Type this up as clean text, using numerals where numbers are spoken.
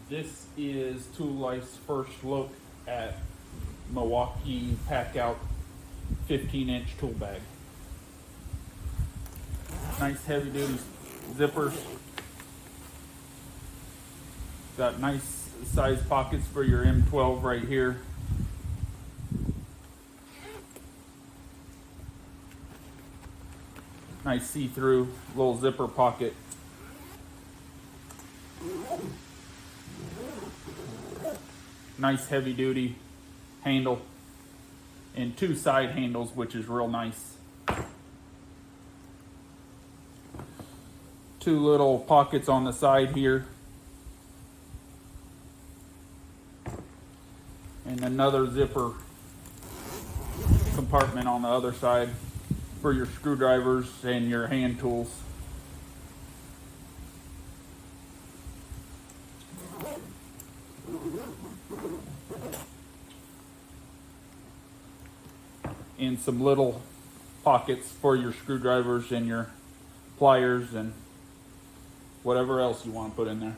This is Tool Life's first look at Milwaukee Packout 15-inch tool bag. Nice heavy duty zippers. Got nice size pockets for your M12 right here. Nice see-through little zipper pocket. Nice heavy duty handle and two side handles, which is real nice. Two little pockets on the side here. And another zipper compartment on the other side for your screwdrivers and your hand tools. And some little pockets for your screwdrivers and your pliers and whatever else you want to put in there.